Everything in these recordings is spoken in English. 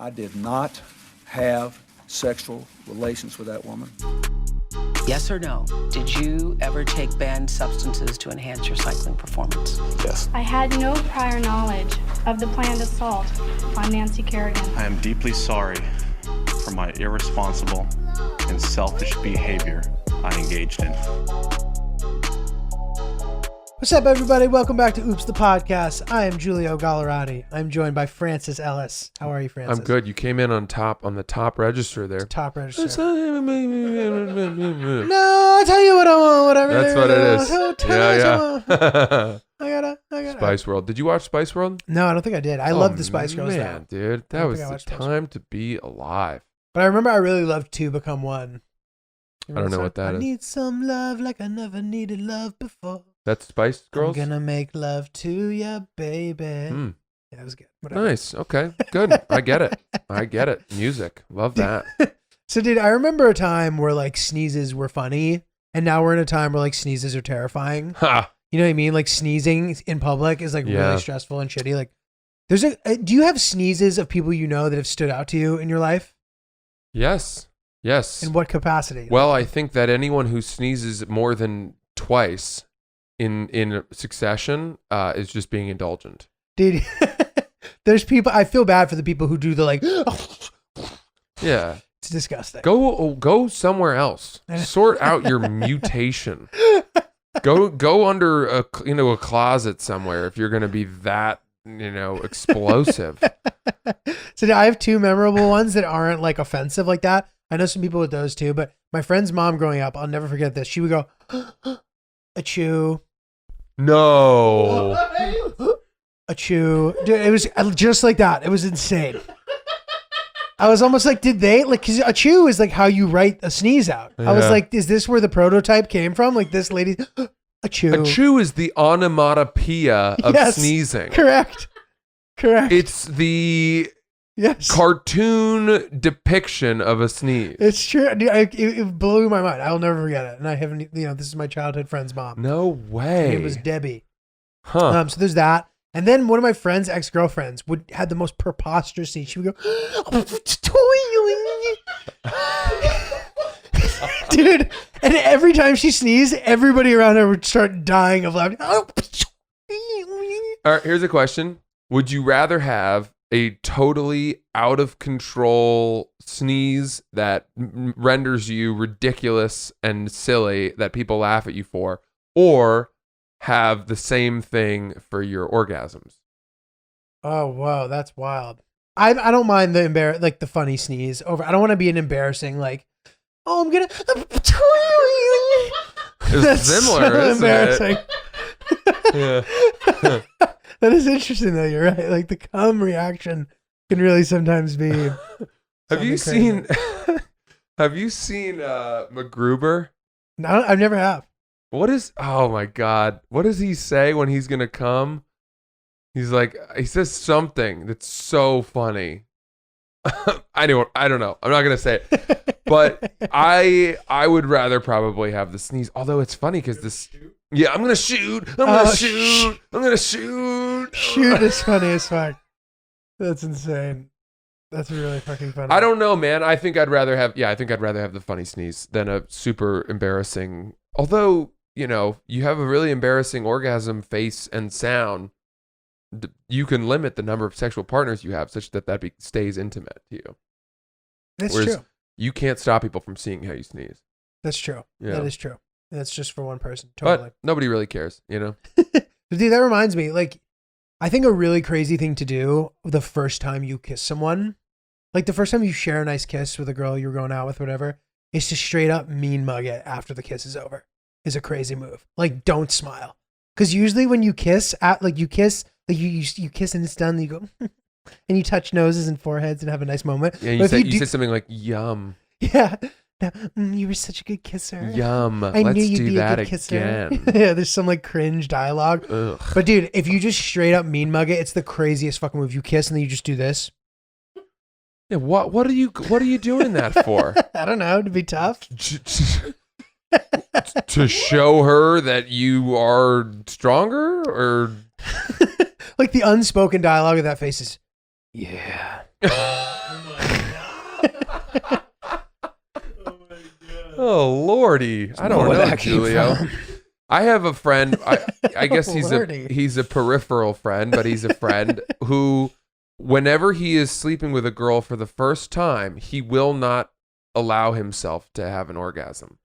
I did not have sexual relations with that woman. Yes or no? Did you ever take banned substances to enhance your cycling performance? Yes. I had no prior knowledge of the planned assault on Nancy Kerrigan. I am deeply sorry for my irresponsible and selfish behavior I engaged in. What's up, everybody? Welcome back to Oops the Podcast. I am Giulio Gallerati. I'm joined by Francis Ellis. How are you, Francis? I'm good. You came in on the top register there. Top register. No, No, I'll tell you what I want. Whatever. that's what it is. Yeah. I gotta. Spice World. Did you watch Spice World? No, I don't think I did. I love the Spice Girls. Man, though. dude, that was think I the watched Spice time to be alive. But I remember I really loved Two Become One. I don't know what that I is. need some love like I never needed love before. That's Spice Girls? I'm gonna make love to you, baby. Yeah, that was good. Whatever. Nice. Okay. Good. I get it. Music. Love that. So, dude, I remember a time where like sneezes were funny, and now we're in a time where like sneezes are terrifying. Ha! You know what I mean? Like sneezing in public is like really stressful and shitty. Like, there's do you have sneezes of people you know that have stood out to you in your life? Yes. In what capacity? Well, I think that anyone who sneezes more than twice in succession is just being indulgent. Dude, there's people, I feel bad for the people who do the like, Yeah. it's disgusting. Go somewhere else. Sort out your mutation. Go under a closet somewhere if you're going to be that, explosive. So I have two memorable ones that aren't like offensive like that. I know some people with those too, but my friend's mom growing up, I'll never forget this. She would go, achoo. No. Achoo. Dude, it was just like that. It was insane. I was almost like, did they like, cause achoo is like how you write a sneeze out. I was like, is this where the prototype came from? Like this lady, achoo. Achoo is the onomatopoeia of sneezing. Correct. It's the cartoon depiction of a sneeze. It's true. Dude, it blew my mind. I'll never forget it. And I haven't, this is my childhood friend's mom. No way. Her name was Debbie. Huh. So there's that. And then one of my friend's ex-girlfriends had the most preposterous sneeze. She would go, dude. And every time she sneezed, everybody around her would start dying of laughter. All right, here's a question. Would you rather have a totally out of control sneeze that renders you ridiculous and silly that people laugh at you for, or have the same thing for your orgasms? Oh, whoa, that's wild. I don't mind the funny sneeze over. I don't want to be an embarrassing like, oh, I'm gonna. It's similar, so isn't embarrassing. Yeah. That is interesting though. You're right. Like the cum reaction can really sometimes be. Have you seen MacGruber? No, I've never have. Oh my God. What does he say when he's going to come? He says something that's so funny. I don't know. I'm not going to say it. But I would rather probably have the sneeze. Although it's funny because this. Yeah, I'm going to shoot. I'm going to shoot. Shoot is funny as fuck. That's insane. That's really fucking funny. I don't know, man. I think I'd rather have the funny sneeze than a super embarrassing. Although, you have a really embarrassing orgasm face and sound, you can limit the number of sexual partners you have such that stays intimate to you. That's Whereas true. you can't stop people from seeing how you sneeze. That's true. Yeah. That is true. That's just for one person. Totally. But nobody really cares, Dude, that reminds me, like, I think a really crazy thing to do the first time you kiss someone, like the first time you share a nice kiss with a girl you're going out with, whatever, is to straight up mean mug it after the kiss is over. Is a crazy move. Like, don't smile. Because usually when you kiss, you kiss and it's done, and you go, and you touch noses and foreheads and have a nice moment. Yeah, you say something like, yum. Yeah. You were such a good kisser. Yum. I Let's knew you'd do be that a good kisser. again. Yeah, there's some like cringe dialogue. Ugh. But dude, if you just straight up mean mug it, it's the craziest fucking move. You kiss and then you just do this. Yeah, what are you doing that for? I don't know, to be tough. To show her that you are stronger, or like the unspoken dialogue of that face is, yeah. Oh Lordy, I don't where know, that came Giulio. from. I have a friend. I guess Lordy. he's a peripheral friend, but he's a friend who, whenever he is sleeping with a girl for the first time, he will not allow himself to have an orgasm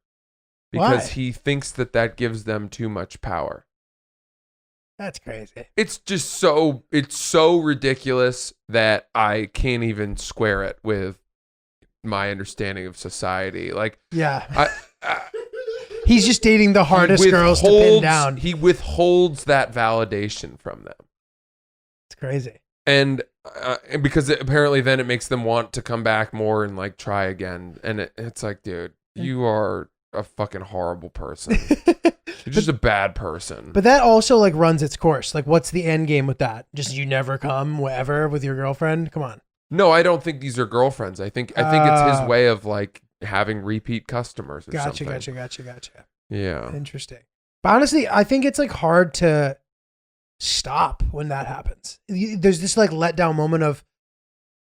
because Why? he thinks that gives them too much power. That's crazy. It's just so ridiculous that I can't even square it with my understanding of society. Like, Yeah. He's just dating the hardest girls to pin down. He withholds that validation from them. It's crazy. And because apparently then it makes them want to come back more and like try again. And it's like, dude, you are a fucking horrible person. You're just a bad person. But that also like runs its course. Like, what's the end game with that? Just you never come ever with your girlfriend? Come on. No, I don't think these are girlfriends. I think it's his way of like having repeat customers or something. Gotcha. Yeah. Interesting. But honestly, I think it's like hard to stop when that happens. There's this like letdown moment of,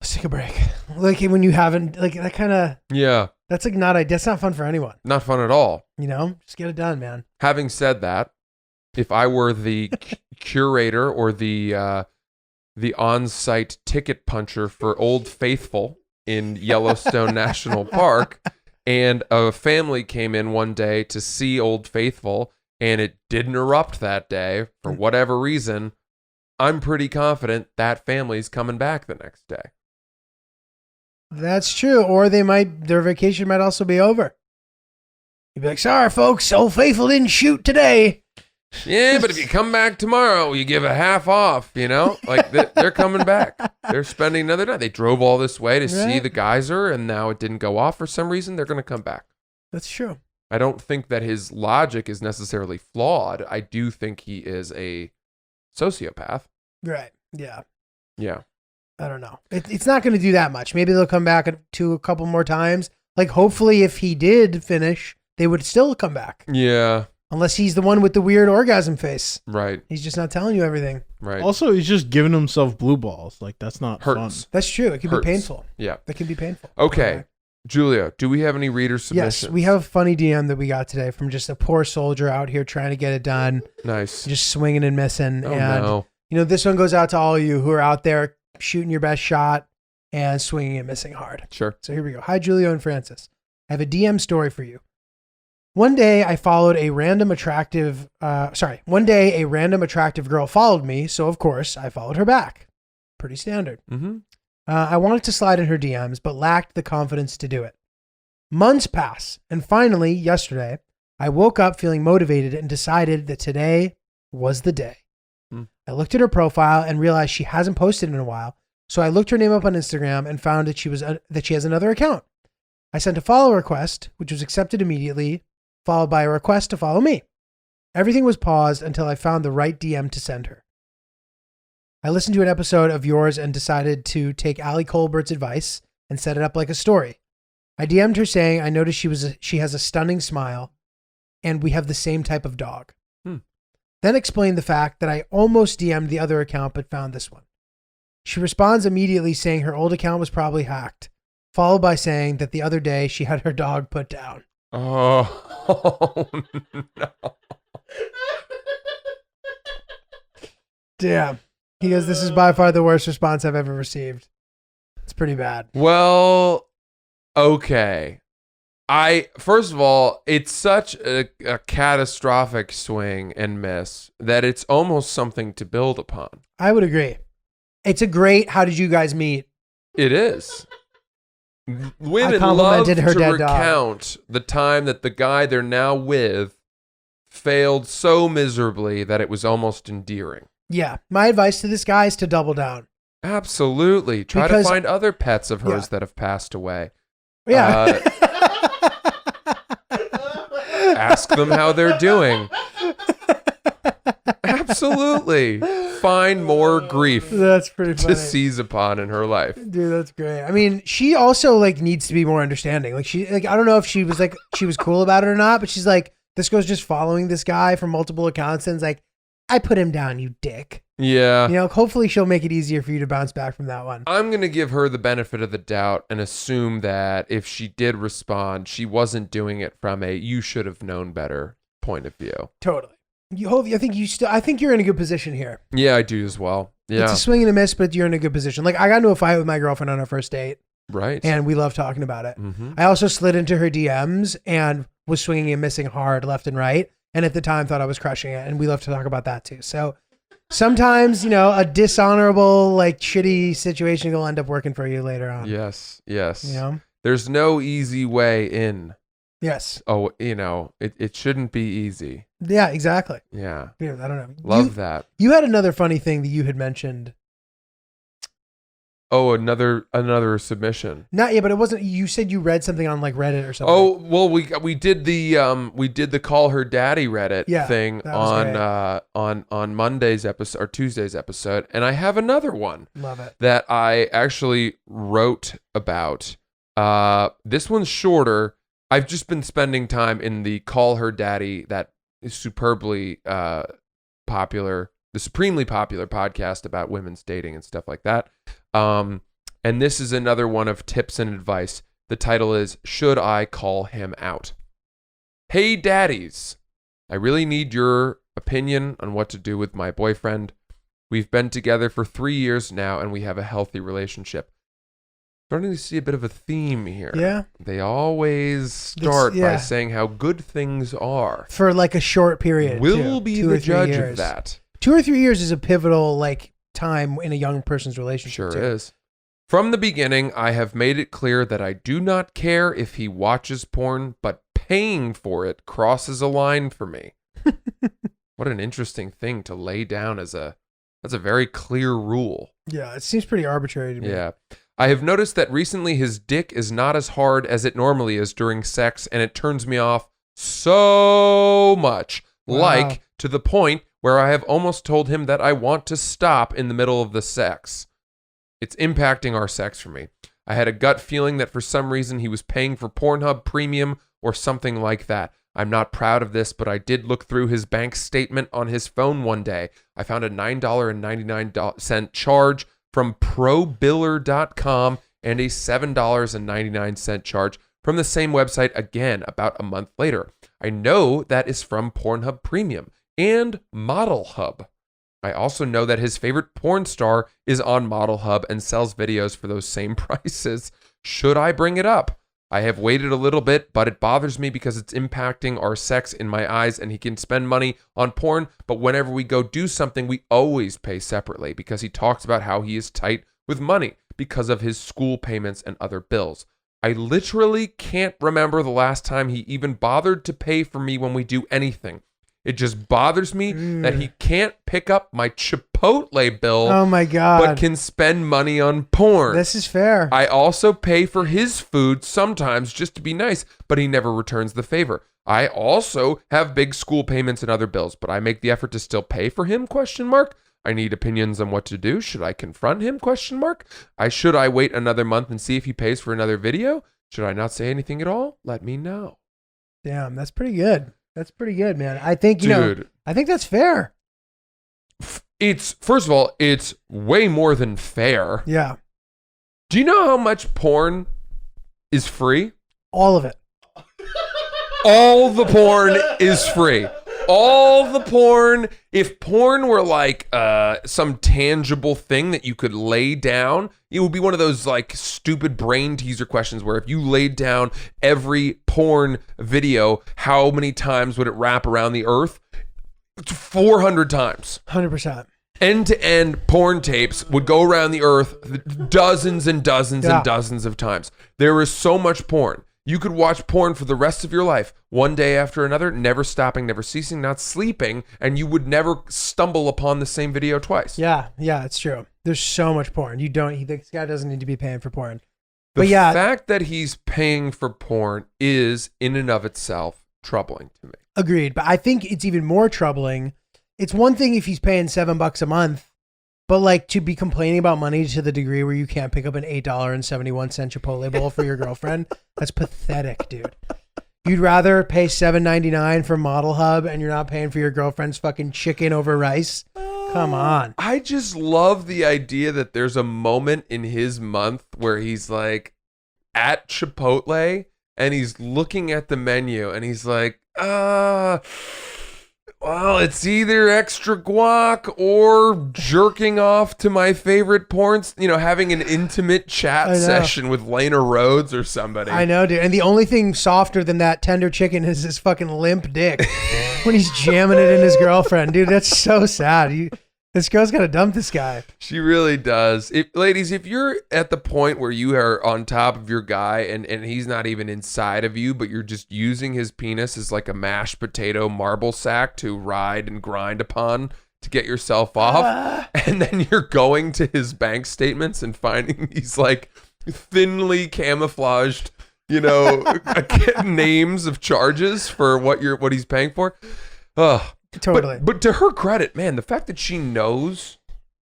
let's take a break. Like when you haven't, like that kind of, Yeah. that's like that's not fun for anyone. Not fun at all. You know, just get it done, man. Having said that, if I were the curator or the on-site ticket puncher for Old Faithful in Yellowstone National Park, and a family came in one day to see Old Faithful, and it didn't erupt that day for whatever reason, I'm pretty confident that family's coming back the next day. That's true. Or their vacation might also be over. You'd be like, sorry, folks, Old Faithful didn't shoot today. Yeah, but if you come back tomorrow, you give a half off, you know? Like, they're coming back. They're spending another night. They drove all this way to see the geyser, and now it didn't go off for some reason. They're going to come back. That's true. I don't think that his logic is necessarily flawed. I do think he is a sociopath. Right. Yeah. Yeah. I don't know. It's not going to do that much. Maybe they'll come back to a couple more times. Like, hopefully, if he did finish, they would still come back. Yeah. Unless he's the one with the weird orgasm face. Right. He's just not telling you everything. Right. Also, he's just giving himself blue balls. Like, that's not Hurts. fun. That's true. It can Hurts. be painful. Yeah. That can be painful. Okay. Giulio, do we have any reader submissions? Yes, we have a funny DM that we got today from just a poor soldier out here trying to get it done. Nice. Just swinging and missing. Oh, and, no. you know, this one goes out to all of you who are out there shooting your best shot and swinging and missing hard. Sure. So here we go. Hi, Giulio and Francis. I have a DM story for you. One day a random attractive girl followed me, so of course I followed her back. Pretty standard. Mm-hmm. I wanted to slide in her DMs, but lacked the confidence to do it. Months pass, and finally, yesterday, I woke up feeling motivated and decided that today was the day. I looked at her profile and realized she hasn't posted in a while, so I looked her name up on Instagram and found that she has another account. I sent a follow request, which was accepted immediately, followed by a request to follow me. Everything was paused until I found the right DM to send her. I listened to an episode of yours and decided to take Ali Colbert's advice and set it up like a story. I DM'd her saying I noticed she has a stunning smile and we have the same type of dog. Then explained the fact that I almost DM'd the other account but found this one. She responds immediately saying her old account was probably hacked, followed by saying that the other day she had her dog put down. Oh, no. Damn. He goes, this is by far the worst response I've ever received. It's pretty bad. Well, okay. First of all, it's such a catastrophic swing and miss that it's almost something to build upon. I would agree. It's a great, how did you guys meet? It is. Women love complimented her to dead dog. recount the time that the guy they're now with failed so miserably that it was almost endearing. Yeah. My advice to this guy is to double down. Absolutely. Try Because- to find other pets of hers Yeah. that have passed away. Yeah. Ask them how they're doing. Absolutely. Find more grief That's pretty funny. to seize upon in her life. Dude, that's great. I mean, she also like needs to be more understanding. Like I don't know if she was cool about it or not, but she's like, this girl's just following this guy from multiple accounts and it's like, I put him down, you dick. Yeah. You know, hopefully she'll make it easier for you to bounce back from that one. I'm going to give her the benefit of the doubt and assume that if she did respond, she wasn't doing it from a you should have known better point of view. Totally. I think you're in a good position here. Yeah, I do as well. Yeah. It's a swing and a miss, but you're in a good position. Like, I got into a fight with my girlfriend on our first date. Right. And we love talking about it. Mm-hmm. I also slid into her DMs and was swinging and missing hard left and right. And at the time thought I was crushing it. And we love to talk about that too. So sometimes, a dishonorable, like shitty situation will end up working for you later on. Yes. There's no easy way in. Yes. Oh, it shouldn't be easy. Yeah, exactly. Yeah. I don't know. Love that. You had another funny thing that you had mentioned. Oh, another submission. Not yet, but it wasn't. You said you read something on like Reddit or something. Oh, well, we did the call her daddy Reddit thing on Monday's episode or Tuesday's episode, and I have another one. Love it. That I actually wrote about. This one's shorter. I've just been spending time in the call her daddy, that is superbly popular, the supremely popular podcast about women's dating and stuff like that. And this is another one of tips and advice. The title is, Should I Call Him Out? Hey, daddies. I really need your opinion on what to do with my boyfriend. We've been together for 3 years now, and we have a healthy relationship. Starting to see a bit of a theme here. Yeah. They always start by saying how good things are. For like a short period. We'll be the judge of that. 2 or 3 years is a pivotal time in a young person's relationship. Sure is. From the beginning, I have made it clear that I do not care if he watches porn, but paying for it crosses a line for me. What an interesting thing to lay down that's a very clear rule. Yeah, it seems pretty arbitrary to me. Yeah. I have noticed that recently his dick is not as hard as it normally is during sex, and it turns me off so much. Wow. Like, to the point where I have almost told him that I want to stop in the middle of the sex. It's impacting our sex for me. I had a gut feeling that for some reason he was paying for Pornhub Premium or something like that. I'm not proud of this, but I did look through his bank statement on his phone one day. I found a $9.99 charge from probiller.com and a $7.99 charge from the same website again about a month later. I know that is from Pornhub Premium and Model Hub. I also know that his favorite porn star is on Model Hub and sells videos for those same prices. Should I bring it up? I have waited a little bit, but it bothers me because it's impacting our sex in my eyes, and he can spend money on porn, but whenever we go do something, we always pay separately because he talks about how he is tight with money because of his school payments and other bills. I literally can't remember the last time he even bothered to pay for me when we do anything. It just bothers me that he can't pick up my Chipotle bill. Oh my God. But can spend money on porn. This is fair. I also pay for his food sometimes just to be nice, but he never returns the favor. I also have big school payments and other bills, but I make the effort to still pay for him, ? I need opinions on what to do. Should I confront him, ? Should I wait another month and see if he pays for another video? Should I not say anything at all? Let me know. Damn, that's pretty good. That's pretty good, man. I think, I think that's fair. First of all, it's way more than fair. Yeah. Do you know how much porn is free? All of it. All the porn is free. All the porn. If porn were like some tangible thing that you could lay down, it would be one of those like stupid brain teaser questions where if you laid down every porn video, how many times would it wrap around the earth? 400 times. 100%. End-to-end porn tapes would go around the earth dozens and dozens and dozens of times. There is so much porn. You could watch porn for the rest of your life, one day after another, never stopping, never ceasing, not sleeping, and you would never stumble upon the same video twice. Yeah, it's true. There's so much porn. This guy doesn't need to be paying for porn. The fact that he's paying for porn is, in and of itself, troubling to me. Agreed, but I think it's even more troubling. It's one thing if he's paying $7 a month, but like to be complaining about money to the degree where you can't pick up an $8.71 Chipotle bowl for your girlfriend, that's pathetic, dude. You'd rather pay $7.99 for Model Hub and you're not paying for your girlfriend's fucking chicken over rice? Come on. I just love the idea that there's a moment in his month where he's like at Chipotle and he's looking at the menu and he's like, well, it's either extra guac or jerking off to my favorite porn, having an intimate chat session with Lena Rhodes or somebody. I know, dude. And the only thing softer than that tender chicken is his fucking limp dick when he's jamming it in his girlfriend. Dude, that's so sad. This girl's got to dump this guy. She really does. Ladies, if you're at the point where you are on top of your guy and he's not even inside of you, but you're just using his penis as like a mashed potato marble sack to ride and grind upon to get yourself off, and then you're going to his bank statements and finding these like thinly camouflaged, names of charges for what he's paying for. Totally. But to her credit, man, the fact that she knows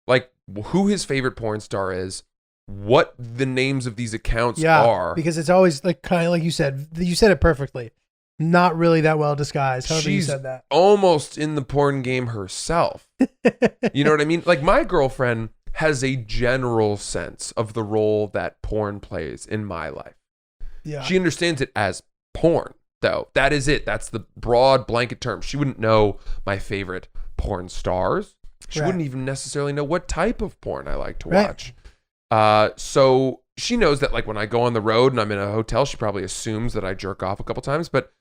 like who his favorite porn star is, what the names of these accounts are. Because it's always like kind of like you said it perfectly. Not really that well disguised. However you said that. Almost in the porn game herself. You know what I mean? Like my girlfriend has a general sense of the role that porn plays in my life. Yeah. She understands it as porn. Though that is it. That's the broad blanket term. She wouldn't know my favorite porn stars. She wouldn't even necessarily know what type of porn I like to watch. So she knows that like when I go on the road and I'm in a hotel, she probably assumes that I jerk off a couple times. But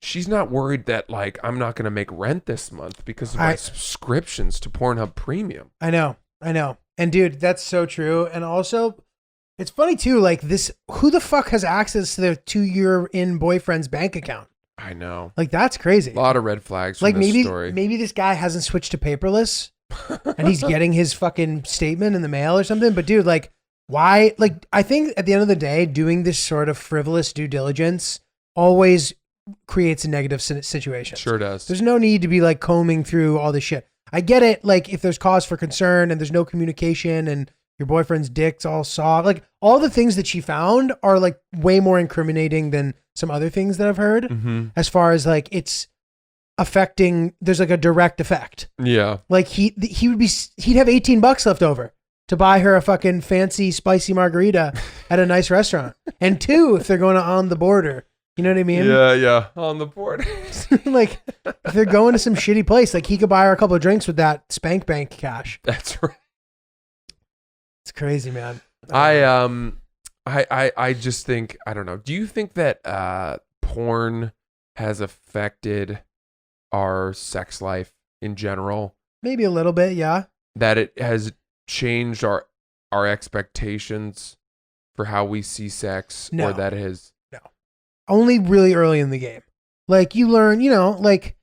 she's not worried that like I'm not going to make rent this month because of my subscriptions to Pornhub Premium. I know. And dude, that's so true. And also, it's funny too, like who the fuck has access to their 2-year-in boyfriend's bank account? I know. Like, that's crazy. A lot of red flags from like this story. Maybe this guy hasn't switched to paperless and he's getting his fucking statement in the mail or something. But dude, like, why? Like, I think at the end of the day, doing this sort of frivolous due diligence always creates a negative situation. Sure does. There's no need to be like combing through all this shit. I get it. Like, if there's cause for concern and there's no communication and your boyfriend's dick's all soft. Like all the things that she found are like way more incriminating than some other things that I've heard as far as like it's affecting, there's like a direct effect. Yeah. Like he'd have $18 left over to buy her a fucking fancy spicy margarita at a nice restaurant. And 2, if they're going on the border, you know what I mean? Yeah. On the border. Like if they're going to some shitty place, like he could buy her a couple of drinks with that spank bank cash. That's right. It's crazy, man. I just think, I don't know. Do you think that porn has affected our sex life in general? Maybe a little bit, yeah. That it has changed our expectations for how we see sex? No. Or that it has... No. Only really early in the game. Like you learn, like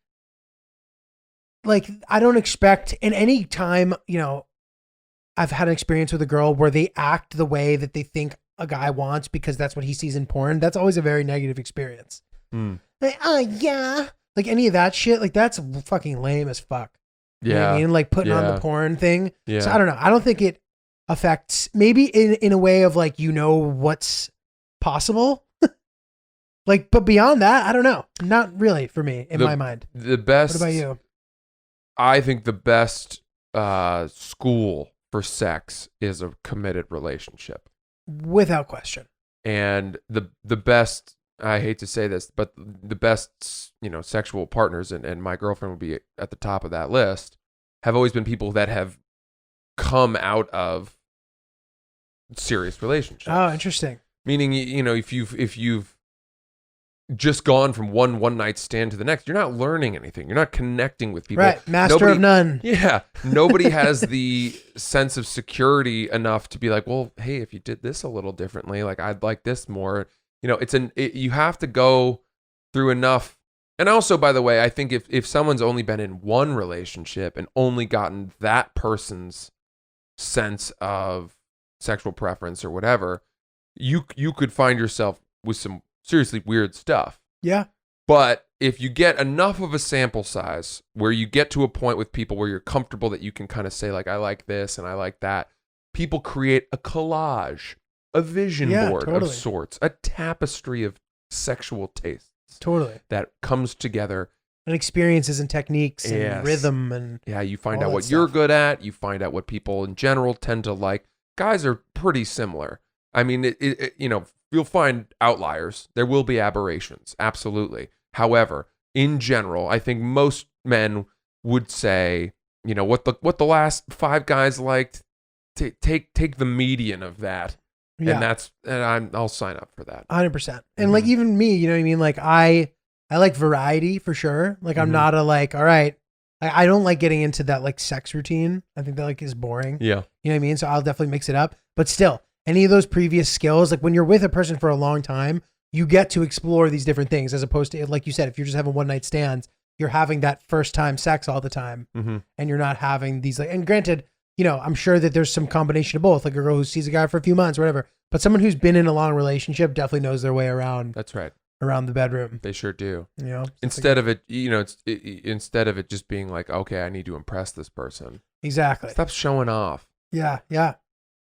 I don't expect in any time, I've had an experience with a girl where they act the way that they think a guy wants because that's what he sees in porn. That's always a very negative experience. Like, yeah. Like any of that shit, like that's fucking lame as fuck. You know what I mean? Like putting on the porn thing. Yeah. So I don't know. I don't think it affects, maybe in a way of like, what's possible. Like, but beyond that, I don't know. Not really for me in my mind. The best. What about you? I think the best school for sex is a committed relationship. Without question. And the best, I hate to say this, but the best, sexual partners, and my girlfriend would be at the top of that list, have always been people that have come out of serious relationships. Oh, interesting. Meaning, if you've just gone from one night stand to the next, you're not learning anything. You're not connecting with people. Right. Master of none. Yeah. Nobody has the sense of security enough to be like, well, hey, if you did this a little differently, like I'd like this more. You have to go through enough. And also, by the way, I think if someone's only been in one relationship and only gotten that person's sense of sexual preference or whatever, you could find yourself with some seriously weird stuff. Yeah. But if you get enough of a sample size where you get to a point with people where you're comfortable that you can kind of say like, I like this and I like that, people create a collage, a vision board of sorts, a tapestry of sexual tastes Totally. that comes together. And experiences and techniques and Yes. rhythm and Yeah, you find all out that what you're stuff. good at. You find out what people in general tend to like. Guys are pretty similar. I mean, you'll find outliers. There will be aberrations, absolutely. However, in general, I think most men would say, what the last 5 guys liked. Take the median of that, yeah, and I'll sign up for that. 100%. And like even me, you know what I mean? Like I like variety for sure. Like I'm not a like, all right, I don't like getting into that like sex routine. I think that like is boring. Yeah. You know what I mean? So I'll definitely mix it up. But still, any of those previous skills, like when you're with a person for a long time, you get to explore these different things as opposed to, like you said, if you're just having one night stands, you're having that first time sex all the time and you're not having these like, and granted, I'm sure that there's some combination of both, like a girl who sees a guy for a few months, whatever. But someone who's been in a long relationship definitely knows their way around. That's right. Around the bedroom. They sure do. Instead of it, instead of it just being like, okay, I need to impress this person. Exactly. Stop showing off. Yeah. Yeah.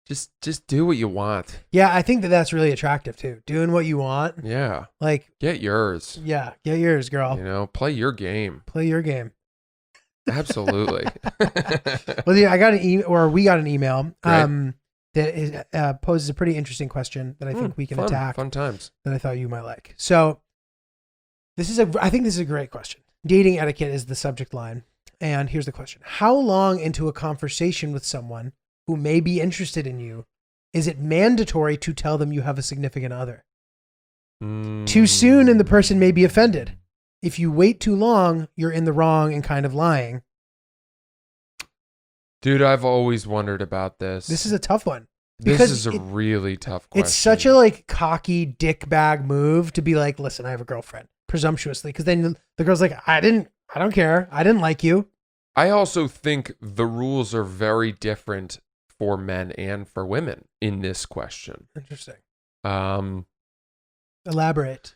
Just do what you want. Yeah. I think that that's really attractive too. Doing what you want. Yeah. Like get yours. Yeah. Get yours, girl. Play your game. Play your game. Absolutely. Well, yeah, I got an email, or we got an email that poses a pretty interesting question that I think we can attack. Fun times. That I thought you might like. So I think this is a great question. Dating etiquette is the subject line. And here's the question. How long into a conversation with someone who may be interested in you is it mandatory to tell them you have a significant other? Too soon and the person may be offended. If you wait too long, you're in the wrong and kind of lying. Dude, I've always wondered about this. This is a tough one. This is a really tough question. It's such a like cocky dick bag move to be like, listen, I have a girlfriend, presumptuously. Because then the girl's like, I don't care. I didn't like you. I also think the rules are very different for men and for women in this question. Interesting. Elaborate.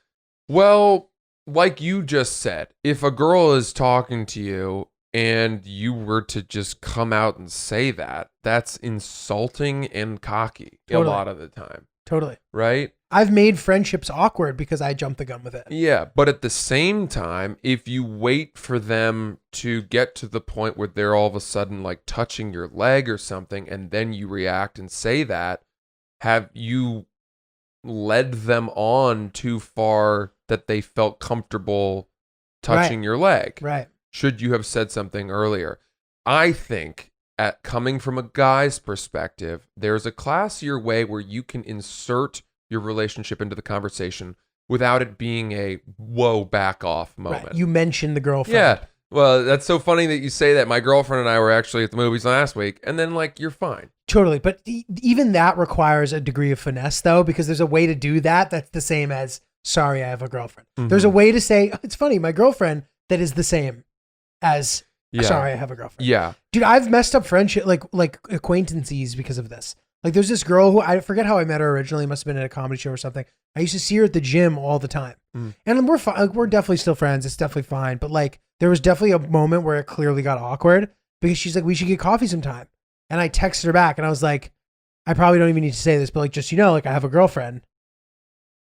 Well, like you just said, if a girl is talking to you and you were to just come out and say that, that's insulting and cocky a lot of the time. Totally. Right? I've made friendships awkward because I jumped the gun with it. Yeah, but at the same time, if you wait for them to get to the point where they're all of a sudden like touching your leg or something, and then you react and say that, have you led them on too far that they felt comfortable touching your leg? Right. Should you have said something earlier? I think coming from a guy's perspective, there's a classier way where you can insert your relationship into the conversation without it being a whoa, back off moment. Right. You mentioned the girlfriend. Yeah. Well, that's so funny that you say that. My girlfriend and I were actually at the movies last week, and then like you're fine. Totally. But even that requires a degree of finesse though, because there's a way to do that that's the same as, sorry, I have a girlfriend. There's a way to say, oh, it's funny, my girlfriend, that is the same as, sorry, I have a girlfriend. Yeah. Dude, I've messed up friendship, like acquaintances because of this. Like there's this girl who, I forget how I met her originally, must have been at a comedy show or something. I used to see her at the gym all the time. And we're fine, like, we're definitely still friends. It's definitely fine. But like there was definitely a moment where it clearly got awkward because she's like, we should get coffee sometime. And I texted her back and I was like, I probably don't even need to say this, but like, just, like I have a girlfriend.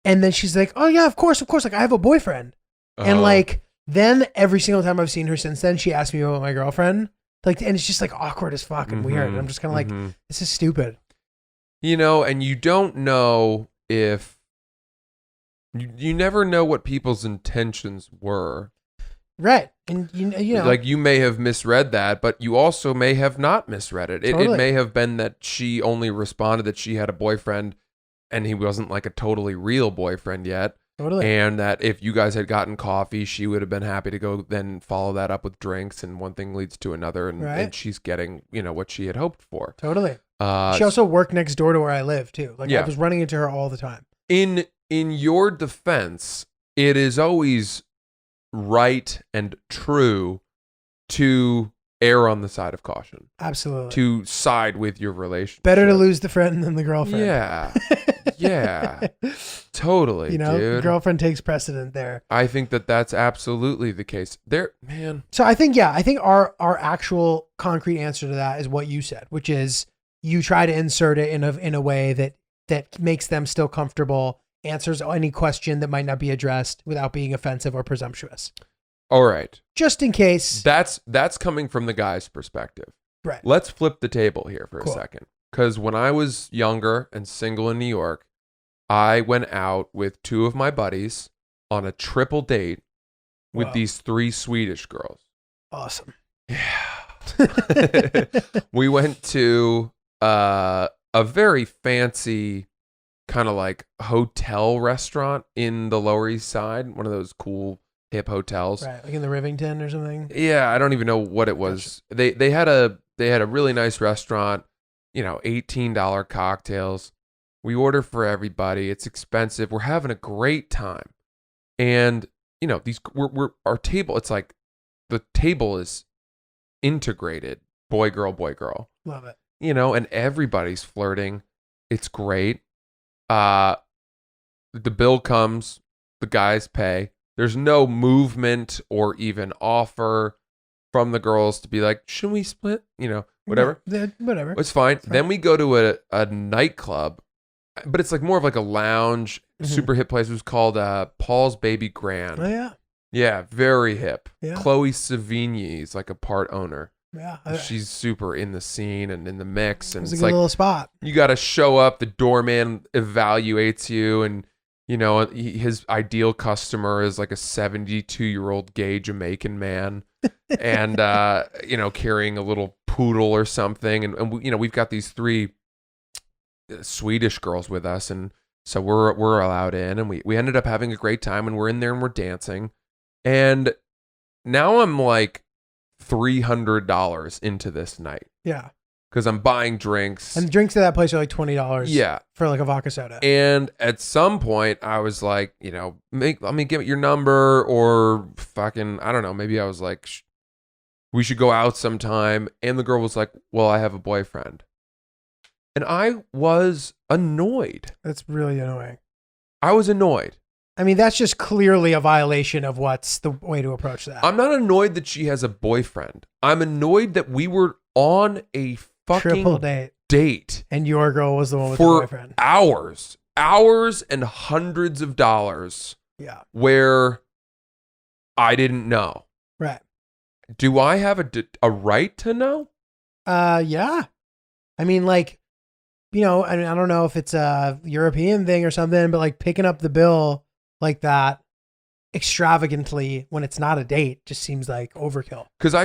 And then she's like, oh yeah, of course. Like I have a boyfriend. And like, then every single time I've seen her since then, she asked me about my girlfriend. Like, and it's just like awkward as fuck and weird. And I'm just kind of like, this is stupid. And you don't know if you never know what people's intentions were. Right. And you know, like you may have misread that, but you also may have not misread it. Totally. It may have been that she only responded that she had a boyfriend and he wasn't like a totally real boyfriend yet. Totally. And that if you guys had gotten coffee, she would have been happy to go then follow that up with drinks, and one thing leads to another, and she's getting, what she had hoped for. Totally. She also worked next door to where I live too. Like I was running into her all the time. In your defense, it is always right and true to err on the side of caution. Absolutely. To side with your relationship. Better to lose the friend than the girlfriend. Yeah. Yeah. Totally, dude. The girlfriend takes precedent there. I think that that's absolutely the case. Man. So I think our actual concrete answer to that is what you said, which is you try to insert it in a way that makes them still comfortable answers any question that might not be addressed without being offensive or presumptuous. All right. Just in case. That's coming from the guy's perspective. Right. Let's flip the table here for Cool. a second. Because when I was younger and single in New York, I went out with 2 of my buddies on a triple date with Wow. these 3 Swedish girls. Awesome. Yeah. We went to a very fancy kind of like hotel restaurant in the Lower East Side, one of those cool hip hotels. Right. Like in the Rivington or something. Yeah, I don't even know what it was. They had a really nice restaurant, $18 cocktails. We order for everybody. It's expensive. We're having a great time. And, we're our table, it's like the table is integrated. Boy, girl, boy, girl. Love it. And everybody's flirting. It's great. The bill comes, the guys pay. There's no movement or even offer from the girls to be like, should we split? Whatever. Yeah, whatever. It's fine. Then we go to a nightclub, but it's like more of like a lounge, super hip place. It was called Paul's Baby Grand. Oh, yeah. Yeah, very hip. Yeah. Chloe Savigny is like a part owner. Yeah. She's super in the scene and in the mix. It And was a it's good like, little spot. you got to show up. The doorman evaluates you, and his ideal customer is like a 72-year-old gay Jamaican man, and carrying a little poodle or something. And we've got these 3 Swedish girls with us, and so we're allowed in, and we ended up having a great time, and we're in there and we're dancing, and now I'm like $300 into this night. Yeah. Because I'm buying drinks. And the drinks at that place are like $20. Yeah. For like a vodka soda. And at some point, I was like, let me give it your number, or fucking, I don't know. Maybe I was like, we should go out sometime. And the girl was like, well, I have a boyfriend. And I was annoyed. That's really annoying. I was annoyed. I mean, that's just clearly a violation of what's the way to approach that. I'm not annoyed that she has a boyfriend. I'm annoyed that we were on a fucking triple date. And your girl was the one with the for boyfriend. hours and hundreds of dollars. Yeah. Where I didn't know. Right. Do I have a right to know? Yeah. I mean, like, I don't know if it's a European thing or something, but like picking up the bill like that extravagantly when it's not a date just seems like overkill. Because I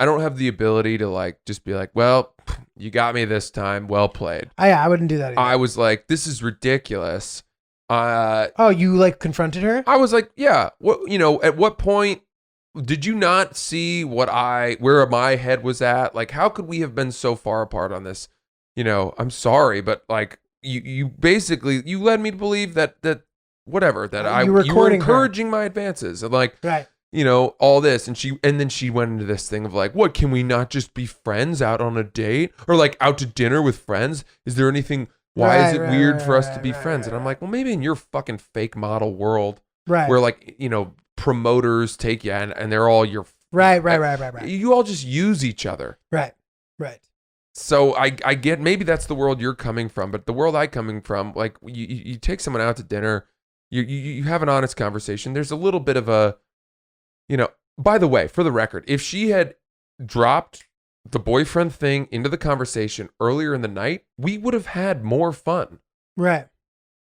don't have the ability to like just be like, well, you got me this time. Well played. I wouldn't do that either. I was like, this is ridiculous. You like confronted her? I was like, yeah. What at what point did you not see where my head was at? Like, how could we have been so far apart on this? I'm sorry, but like you basically you led me to believe that whatever that you were encouraging my advances and like right. All this. And then she went into this thing of like, what, can we not just be friends out on a date or like out to dinner with friends? Is there anything, why is it weird for us to be friends? And I'm like, well, maybe in your fucking fake model world where like, promoters take you and they're all your. Right. You all just use each other. Right. So I get, maybe that's the world you're coming from, but the world I'm coming from, like you take someone out to dinner, you have an honest conversation. There's a little bit of a, by the way, for the record, if she had dropped the boyfriend thing into the conversation earlier in the night, we would have had more fun. Right.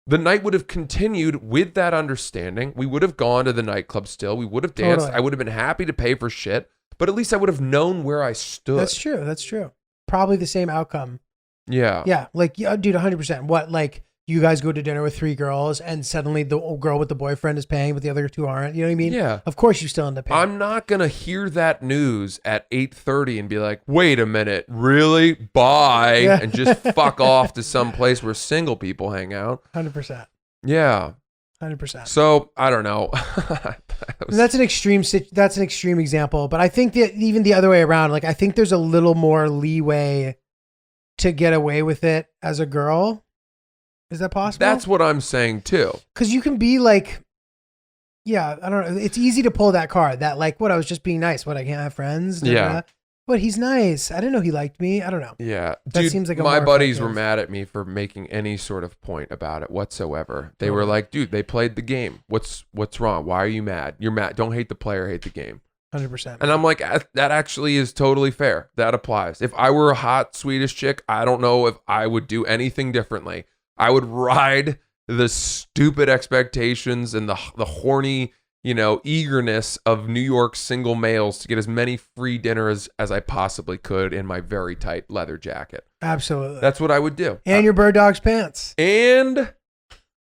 The night would have continued with that understanding. We would have gone to the nightclub still. We would have danced. Totally. I would have been happy to pay for shit, but at least I would have known where I stood. That's true. Probably the same outcome. Yeah. Yeah. Like, yeah, dude, 100%. What, like, you guys go to dinner with 3 girls and suddenly the girl with the boyfriend is paying, but the other 2 aren't. You know what I mean? Yeah. Of course you still end up paying. I'm not going to hear that news at 8:30 and be like, wait a minute, really? Bye. Yeah. And just fuck off to some place where single people hang out. 100%. Yeah. 100%. So I don't know. That's an extreme example, but I think that even the other way around, like I think there's a little more leeway to get away with it as a girl. Is that possible? That's what I'm saying too. Because you can be like, yeah, I don't know. It's easy to pull that card that like, what, I was just being nice. What, I can't have friends? Yeah. But he's nice. I didn't know he liked me. I don't know. Yeah. That Dude, seems like a my more buddies were effective- mad at me for making any sort of point about it whatsoever. They Totally. were like, dude, they played the game. What's wrong? Why are you mad? You're mad. Don't hate the player, hate the game. 100%. And I'm like, that actually is totally fair. That applies. If I were a hot Swedish chick, I don't know if I would do anything differently. I would ride the stupid expectations and the horny, eagerness of New York single males to get as many free dinners as I possibly could in my very tight leather jacket. Absolutely. That's what I would do. And your bird dog's pants. And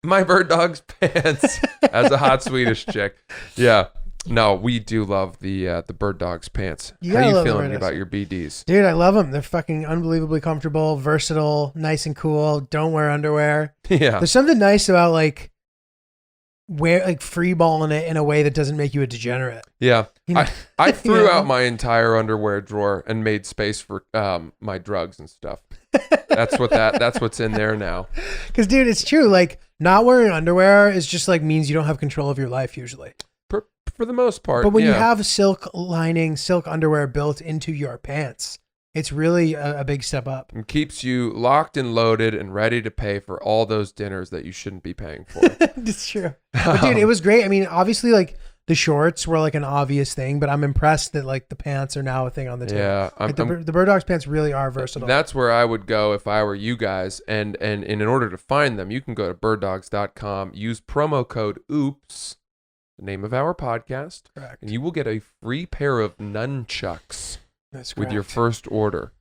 my bird dog's pants as a hot Swedish chick. Yeah. No, we do love the bird dog's pants. You How gotta are you love the feeling bird about dogs. your BDs? Dude, I love them. They're fucking unbelievably comfortable, versatile, nice and cool. Don't wear underwear. Yeah. There's something nice about free balling it in a way that doesn't make you a degenerate. Yeah. You know? I threw You know? out my entire underwear drawer and made space for my drugs and stuff. That's what's in there now. Because, dude, it's true. Like, not wearing underwear is just means you don't have control of your life usually. For the most part. But when you yeah. have silk underwear built into your pants, it's really a big step up. It keeps you locked and loaded and ready to pay for all those dinners that you shouldn't be paying for. It's true. But, dude, it was great. I mean, obviously, the shorts were an obvious thing, but I'm impressed that the pants are now a thing on the table. Yeah, The bird dog's pants really are versatile. That's where I would go if I were you guys. And in order to find them, you can go to birddogs.com, use promo code OOPS, the name of our podcast, Correct. and you will get a free pair of nunchucks That's with your correct. first order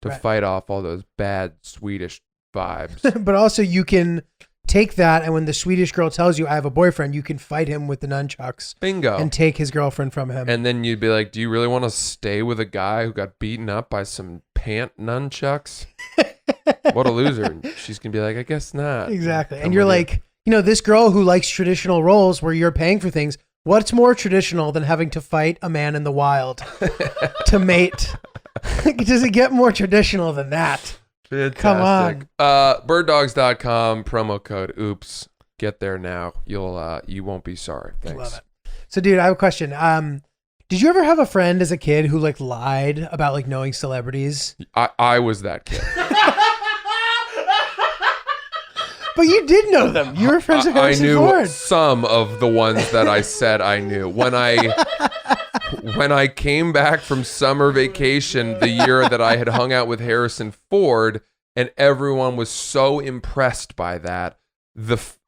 to Right. fight off all those bad Swedish vibes. But also, you can take that, and when the Swedish girl tells you, I have a boyfriend, you can fight him with the nunchucks Bingo. and take his girlfriend from him. And then you'd be like, do you really want to stay with a guy who got beaten up by some pant nunchucks? What a loser. And she's going to be like, I guess not. Exactly. Come And you're with like, this girl who likes traditional roles where you're paying for things, what's more traditional than having to fight a man in the wild to mate? Does it get more traditional than that? Fantastic. Come on. Birddogs.com, promo code OOPS. Get there now. You won't be sorry. Thanks. Love it. So, dude, I have a question. Did you ever have a friend as a kid who lied about knowing celebrities? I was that kid. But you did know them. You were friends with I Harrison knew Ford. some of the ones that I said I knew. When I came back from summer vacation the year that I had hung out with Harrison Ford, and everyone was so impressed by that,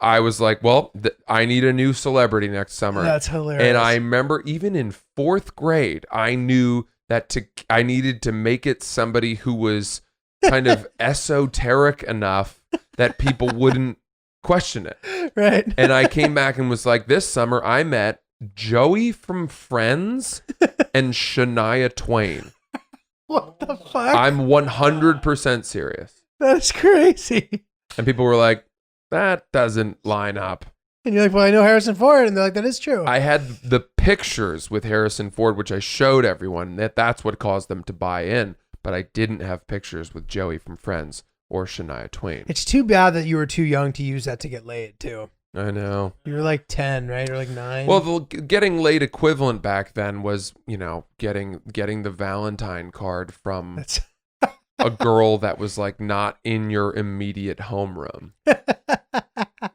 I was like, well, I need a new celebrity next summer. That's hilarious. And I remember even in 4th grade, I knew that I needed to make it somebody who was kind of esoteric enough that people wouldn't question it. Right. And I came back and was like, this summer I met Joey from Friends and Shania Twain. What the fuck? I'm 100% serious. That's crazy. And people were like, that doesn't line up. And you're like, well, I know Harrison Ford. And they're like, that is true. I had the pictures with Harrison Ford, which I showed everyone. That's what caused them to buy in. But I didn't have pictures with Joey from Friends or Shania Twain. It's too bad that you were too young to use that to get laid, too. I know. You were 10, right? Or 9. Well, the getting laid equivalent back then was, getting the Valentine card from That's a girl that was not in your immediate homeroom.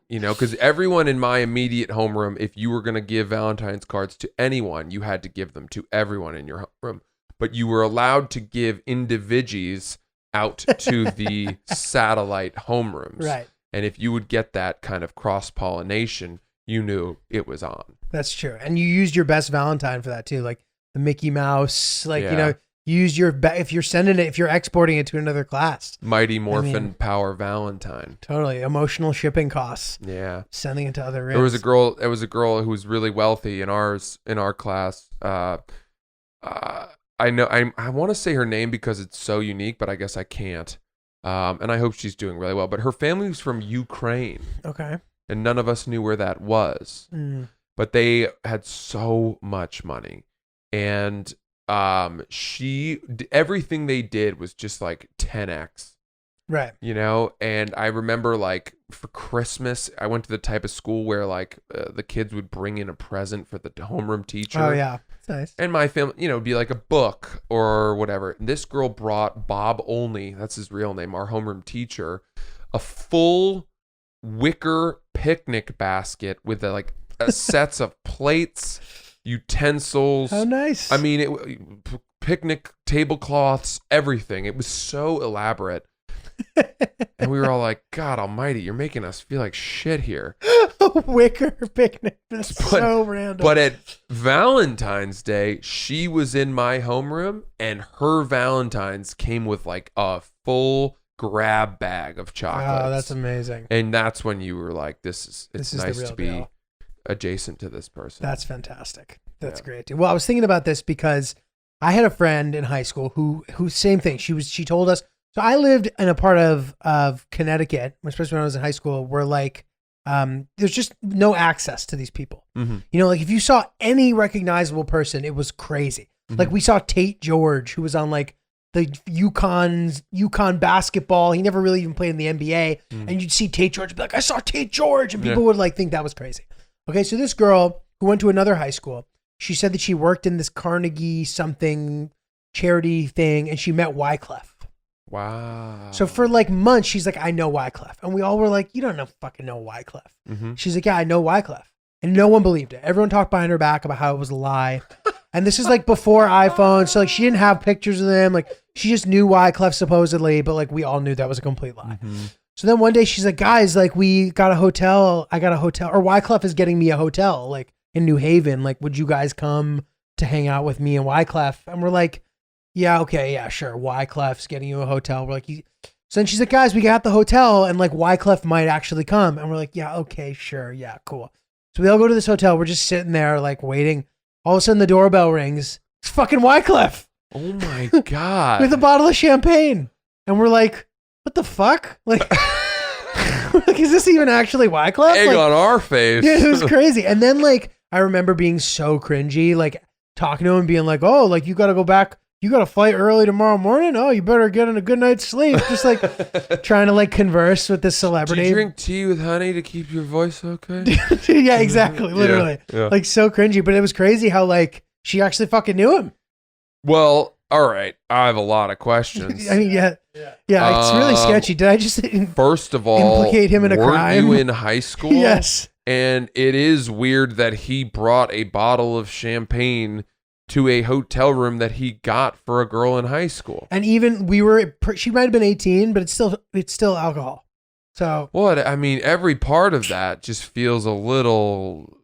Because everyone in my immediate homeroom, if you were going to give Valentine's cards to anyone, you had to give them to everyone in your homeroom. But you were allowed to give individuals out to the satellite homerooms. right. And if you would get that kind of cross-pollination, you knew it was on. That's true. And you used your best Valentine for that, too. The Mickey Mouse. Yeah. Use your if you're exporting it to another class. Mighty Morphin mean- Power Valentine. Totally. Emotional shipping costs. Yeah. Sending it to other rooms. There was a girl who was really wealthy in our class. I know I want to say her name because it's so unique, but I guess I can't. And I hope she's doing really well. But her family was from Ukraine, Okay. and none of us knew where that was. Mm. But they had so much money, and everything they did was just 10x Right. You know, and I remember like for Christmas, I went to the type of school where like the kids would bring in a present for the homeroom teacher. Oh yeah, it's nice. And my family, you know, it'd be like a book or whatever. And this girl brought Bob Olney, that's his real name, our homeroom teacher, a full wicker picnic basket with like sets of plates, utensils. How nice. I mean, picnic tablecloths, everything. It was so elaborate. And we were all like, God almighty, you're making us feel like shit here. A wicker picnic. That's so random. But at Valentine's Day, she was in my homeroom and her Valentine's came with like a full grab bag of chocolates. Oh, that's amazing. And that's when you were like, it's This is the nice real to be deal. adjacent to this person. That's fantastic. That's Yeah. great, dude. Well, I was thinking about this because I had a friend in high school who same thing. She told us. So I lived in a part of Connecticut, especially when I was in high school, where like there's just no access to these people. Mm-hmm. You know, like if you saw any recognizable person, it was crazy. Mm-hmm. Like we saw Tate George, who was on like the UConn basketball. He never really even played in the NBA. And you'd see Tate George and be like, I saw Tate George. And people would like think that was crazy. Okay, so this girl who went to another high school, she said that she worked in this Carnegie something charity thing and she met Wyclef. Wow. So for like months, she's like, I know Wyclef. And we all were like, you don't fucking know Wyclef. Mm-hmm. She's like, yeah, I know Wyclef. And no one believed it. Everyone talked behind her back about how it was a lie. And this is like before iPhone. So like she didn't have pictures of them. Like she just knew Wyclef supposedly, but like we all knew that was a complete lie. Mm-hmm. So then one day she's like, guys, like we got a hotel. I got a hotel, or Wyclef is getting me a hotel like in New Haven. Like, would you guys come to hang out with me and Wyclef? And we're like, yeah, okay, yeah, sure. Wyclef's getting you a hotel. We're like, so then she's like, guys, we got the hotel and like Wyclef might actually come. And we're like, yeah, okay, sure. Yeah, cool. So we all go to this hotel. We're just sitting there like waiting. All of a sudden the doorbell rings. It's fucking Wyclef Oh my God. with a bottle of champagne. And we're like, what the fuck? Like, we're like, is this even actually Wyclef? Egg Like, on our face. yeah, it was crazy. And then like, I remember being so cringy, like talking to him being like, oh, like you got to go back. You got a flight early tomorrow morning? Oh, you better get in a good night's sleep. Just like trying to like converse with this Do celebrity. you drink tea with honey to keep your voice okay? Yeah, exactly. Literally. Yeah. Like so cringy. But it was crazy how like she actually fucking knew him. Well, all right. I have a lot of questions. I mean, yeah, it's really sketchy. Did I just First of all, implicate him in a weren't crime? you in high school? Yes. And it is weird that he brought a bottle of champagne to a hotel room that he got for a girl in high school. And even she might have been 18, but it's still alcohol. So What? I mean, every part of that just feels a little,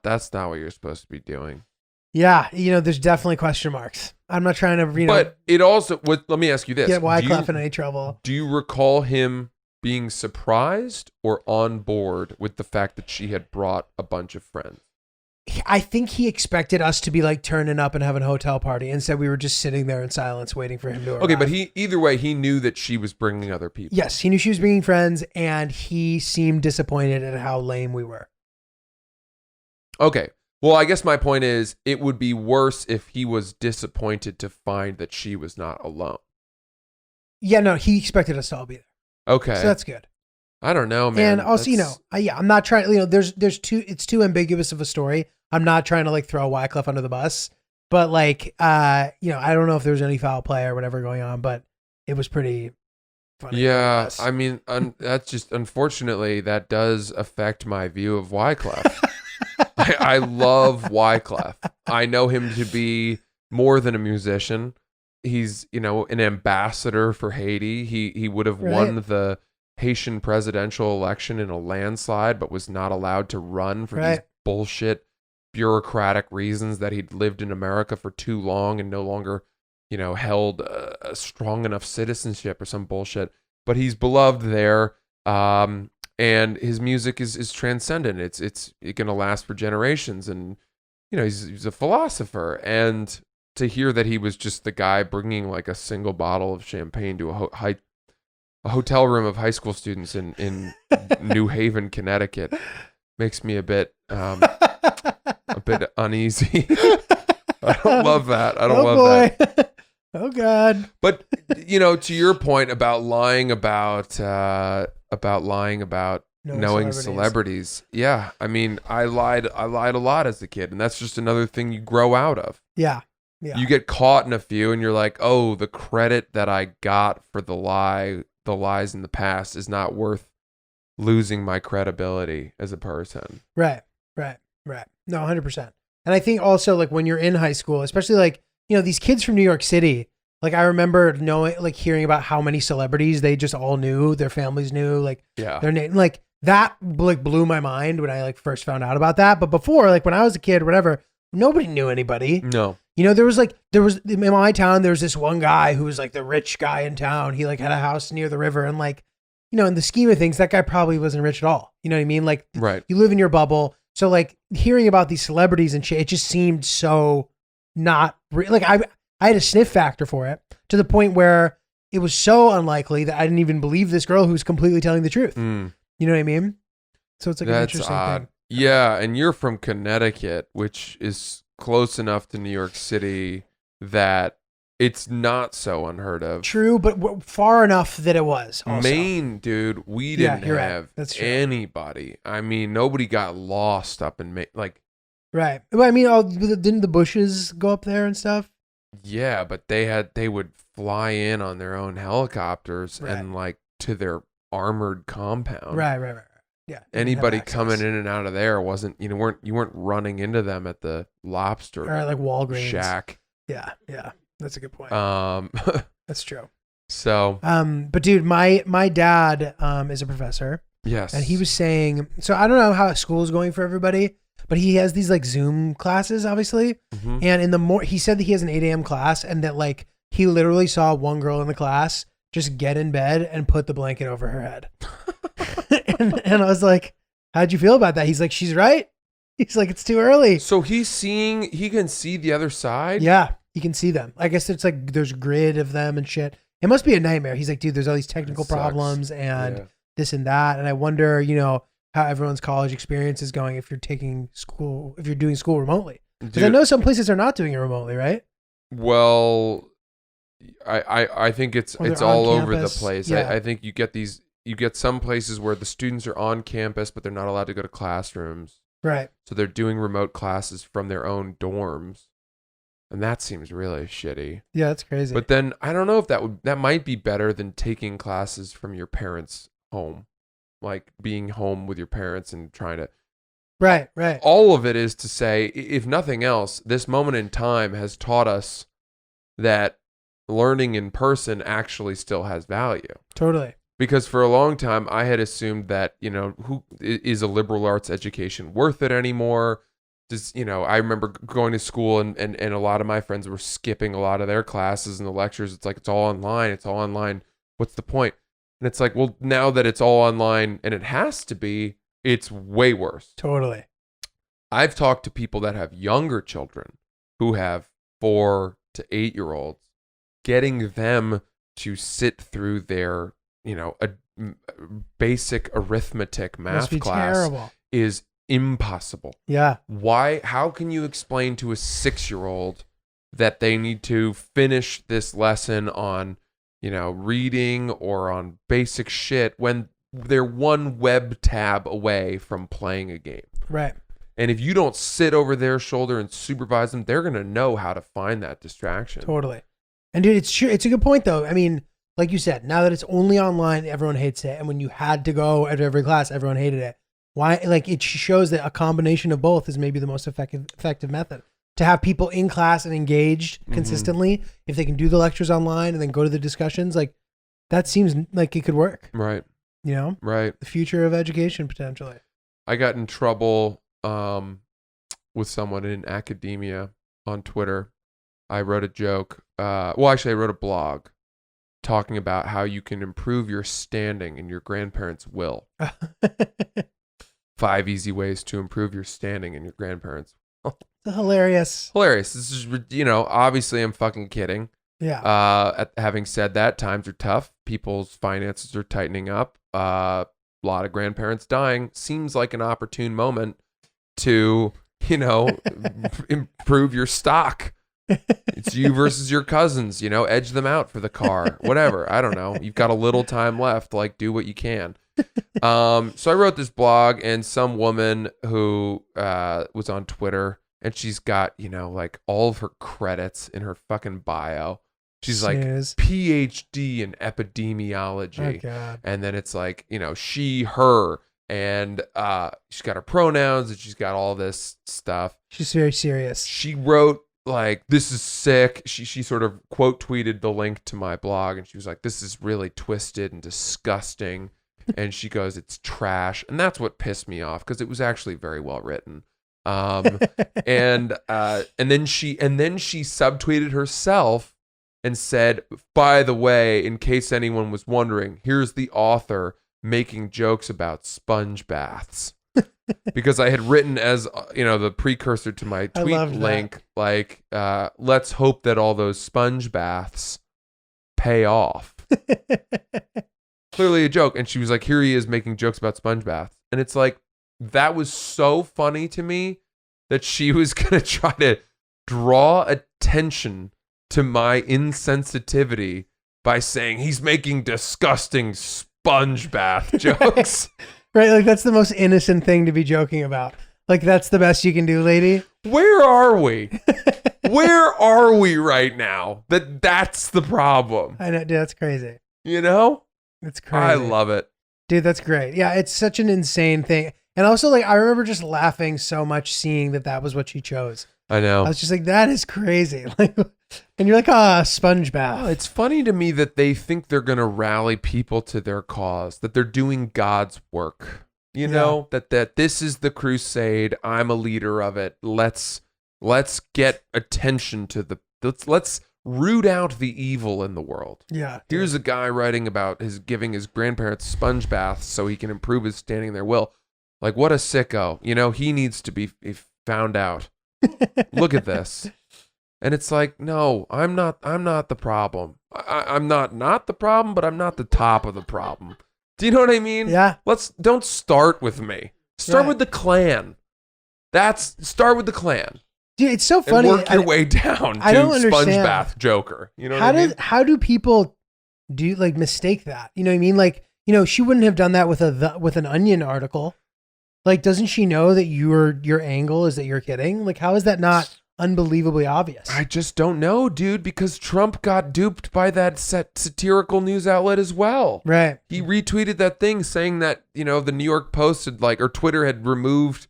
that's not what you're supposed to be doing. yeah, there's definitely question marks. I'm not trying to, But it also, let me ask you this. get Do Wyclef you- in any trouble. Do you recall him being surprised or on board with the fact that she had brought a bunch of friends? I think he expected us to be like turning up and having a hotel party. Instead, we were just sitting there in silence waiting for him to arrive. Okay, but either way, he knew that she was bringing other people. Yes, he knew she was bringing friends, and he seemed disappointed at how lame we were. Okay. Well, I guess my point is it would be worse if he was disappointed to find that she was not alone. Yeah, no, he expected us to all be there. Okay. So that's good. I don't know, man. And also, I'm not trying, it's too ambiguous of a story. I'm not trying to like throw Wyclef under the bus, but like, I don't know if there was any foul play or whatever going on, but it was pretty funny. Yeah, I mean, that's just, unfortunately, that does affect my view of Wyclef. I love Wyclef. I know him to be more than a musician. He's, an ambassador for Haiti. He would have won the Haitian presidential election in a landslide, but was not allowed to run for these bullshit bureaucratic reasons that he'd lived in America for too long and no longer, held a strong enough citizenship or some bullshit. But he's beloved there, and his music is transcendent. It's going to last for generations, and he's a philosopher. And to hear that he was just the guy bringing like a single bottle of champagne to a hotel room of high school students in New Haven, Connecticut, makes me a bit uneasy. I don't love that. I don't love that. Oh God. But to your point about lying about knowing celebrities. Yeah, I mean, I lied a lot as a kid, and that's just another thing you grow out of. Yeah. Yeah. You get caught in a few, and you're like, oh, the credit that I got for the lies in the past is not worth losing my credibility as a person. Right. No, 100%. And I think also like when you're in high school, especially like, these kids from New York City, like I remember hearing about how many celebrities they just all knew, their families knew, like their name, like that like blew my mind when I like first found out about that. But before, like when I was a kid or whatever, nobody knew anybody. No. There was in my town, there was this one guy who was like the rich guy in town. He like had a house near the river, and like, in the scheme of things, that guy probably wasn't rich at all. You know what I mean? Like, right. You live in your bubble. So like hearing about these celebrities and shit, it just seemed so not like I had a sniff factor for it to the point where it was so unlikely that I didn't even believe this girl who was completely telling the truth. You know what I mean? So it's like an interesting thing. Yeah, and you're from Connecticut, which is close enough to New York City that it's not so unheard of. True, but far enough that it was. Also. Maine, dude, we didn't have That's true. anybody. I mean, nobody got lost up in Maine. Like, right. Well, I mean, didn't the Bushes go up there and stuff? Yeah, but they would fly in on their own helicopters and like to their armored compound. Right. Yeah. Anybody coming in and out of there wasn't you weren't running into them at the lobster or like Walgreens shack. Yeah. That's a good point. That's true. So, but dude, my dad is a professor. Yes. And he was saying, so I don't know how school is going for everybody, but he has these like Zoom classes, obviously. Mm-hmm. And he said that he has an 8 a.m. class, and that like he literally saw one girl in the class just get in bed and put the blanket over her head. and I was like, how'd you feel about that? He's like, she's right. He's like, it's too early. So he can see the other side? Yeah, he can see them. I guess it's like there's grid of them and shit. It must be a nightmare. He's like, dude, there's all these technical problems and this and that. And I wonder, how everyone's college experience is going if you're doing school remotely. Because I know some places are not doing it remotely, right? Well, I think it's all over the place. Yeah. I think you get some places where the students are on campus, but they're not allowed to go to classrooms. Right. So they're doing remote classes from their own dorms. And that seems really shitty. Yeah, that's crazy. But then I don't know if that might be better than taking classes from your parents' home. Like being home with your parents and trying to. Right. All of it is to say, if nothing else, this moment in time has taught us that learning in person actually still has value. Totally. Because for a long time, I had assumed that, who is a liberal arts education worth it anymore? I remember going to school and a lot of my friends were skipping a lot of their classes and the lectures. It's like, it's all online. What's the point? And it's like, well, now that it's all online and it has to be, it's way worse. Totally. I've talked to people that have younger children who have 4 to 8 year olds, getting them to sit through their, a basic arithmetic math class terrible. Is impossible. Yeah. Why? How can you explain to a 6-year-old that they need to finish this lesson on, reading or on basic shit when they're one web tab away from playing a game? Right. And if you don't sit over their shoulder and supervise them, they're going to know how to find that distraction. Totally. And dude, it's true. It's a good point though. I mean, like you said, now that it's only online, everyone hates it. And when you had to go at every class, everyone hated it. Why? Like it shows that a combination of both is maybe the most effective method. To have people in class and engaged consistently, if they can do the lectures online and then go to the discussions, like that seems like it could work. Right. Right. The future of education potentially. I got in trouble with someone in academia on Twitter. I wrote a joke. I wrote a blog talking about how you can improve your standing in your grandparents' will. 5 easy ways to improve your standing in your grandparents' will. Hilarious. This is, obviously I'm fucking kidding. Yeah. Having said that, times are tough. People's finances are tightening up. A lot of grandparents dying. Seems like an opportune moment to, improve your stock It's you versus your cousins, edge them out for the car, whatever. I don't know. You've got a little time left, like do what you can. So I wrote this blog, and some woman who was on Twitter, and she's got, like all of her credits in her fucking bio. She's Snooze. like PhD in epidemiology. Oh, God. And then it's like, she, her, and she's got her pronouns, and she's got all this stuff. She's very serious. She wrote like, this is sick. She sort of quote tweeted the link to my blog, and she was like, this is really twisted and disgusting. And she goes, it's trash. And that's what pissed me off, because it was actually very well written. And then she subtweeted herself and said, by the way, in case anyone was wondering, here's the author making jokes about sponge baths. Because I had written as, the precursor to my tweet link, like, let's hope that all those sponge baths pay off. Clearly a joke. And she was like, here he is making jokes about sponge baths. And it's like, that was so funny to me that she was going to try to draw attention to my insensitivity by saying he's making disgusting sponge bath jokes. Right, like that's the most innocent thing to be joking about. Like that's the best you can do, lady. Where are we? Where are we right now? That's the problem. I know, dude, that's crazy. It's crazy. I love it. Dude, that's great. Yeah, it's such an insane thing. And also, like, I remember just laughing so much seeing that was what she chose. I know. I was just like, that is crazy. Like, and you're like, sponge bath. Oh, it's funny to me that they think they're going to rally people to their cause, that they're doing God's work. That this is the crusade. I'm a leader of it. Let's get attention to let's root out the evil in the world. Yeah. Here's a guy writing about giving his grandparents sponge baths so he can improve his standing in their will. Like, what a sicko. He needs to be found out. Look at this. And it's like, no, I'm not the problem. I'm not the problem, but I'm not the top of the problem. Do you know what I mean? Yeah. Don't start with me. Start with the Klan. Start with the Klan. Dude, it's so funny. And work your way down I to don't understand. sponge bath Joker. You know what I mean? How do people mistake that? You know what I mean? Like, she wouldn't have done that with an Onion article. Like, doesn't she know that your angle is that you're kidding? Like, how is that not unbelievably obvious? I just don't know, dude, because Trump got duped by that satirical news outlet as well. Right. He retweeted that thing saying that, the New York Post or Twitter had removed